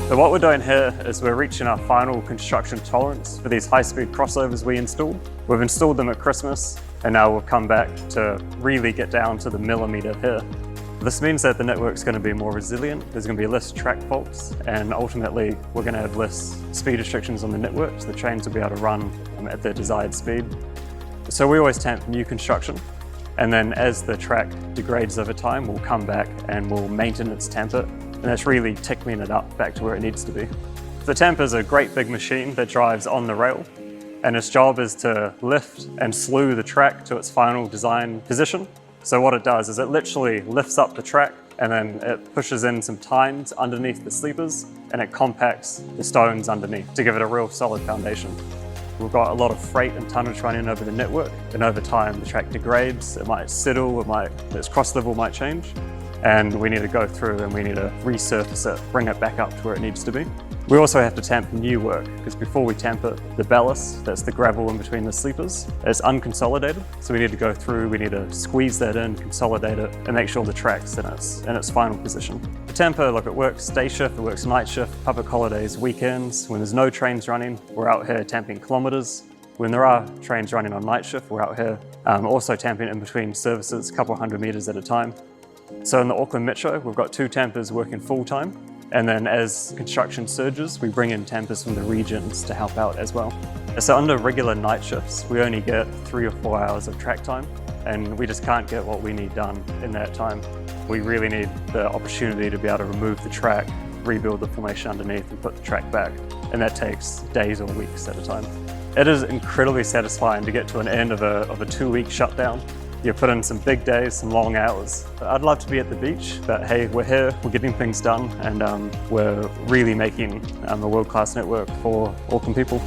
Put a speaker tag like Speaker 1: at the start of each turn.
Speaker 1: So what we're doing here is we're reaching our final construction tolerance for these high-speed crossovers we installed. We've installed them at Christmas, and now we'll come back to really get down to the millimeter here. This means that the network's going to be more resilient, there's going to be less track faults, and ultimately we're going to have less speed restrictions on the network, so the trains will be able to run at their desired speed. So we always tamp new construction, and then as the track degrades over time, we'll come back and we'll maintenance tamper, and that's really tickling it up back to where it needs to be. The tamper is a great big machine that drives on the rail, and its job is to lift and slew the track to its final design position. So what it does is it literally lifts up the track, and then it pushes in some tines underneath the sleepers, and it compacts the stones underneath to give it a real solid foundation. We've got a lot of freight and tonnage running over the network, and over time the track degrades, it might settle, its cross level might change, and we need to go through and we need to resurface it, bring it back up to where it needs to be. We also have to tamp new work, because before we tamper the ballast, that's the gravel in between the sleepers, it's unconsolidated, so we need to go through, we need to squeeze that in, consolidate it, and make sure the track's in its final position. The tamper, look, it works day shift, it works night shift, public holidays, weekends. When there's no trains running, we're out here tamping kilometres. When there are trains running on night shift, we're out here also tamping in between services, a couple hundred metres at a time. So in the Auckland Metro, we've got 2 tampers working full-time. And then as construction surges, we bring in tampers from the regions to help out as well. So under regular night shifts, we only get 3 or 4 hours of track time, and we just can't get what we need done in that time. We really need the opportunity to be able to remove the track, rebuild the formation underneath and put the track back. And that takes days or weeks at a time. It is incredibly satisfying to get to an end of a 2-week shutdown. You put in some big days, some long hours. I'd love to be at the beach, but hey, we're here, we're getting things done, and we're really making a world-class network for Auckland people.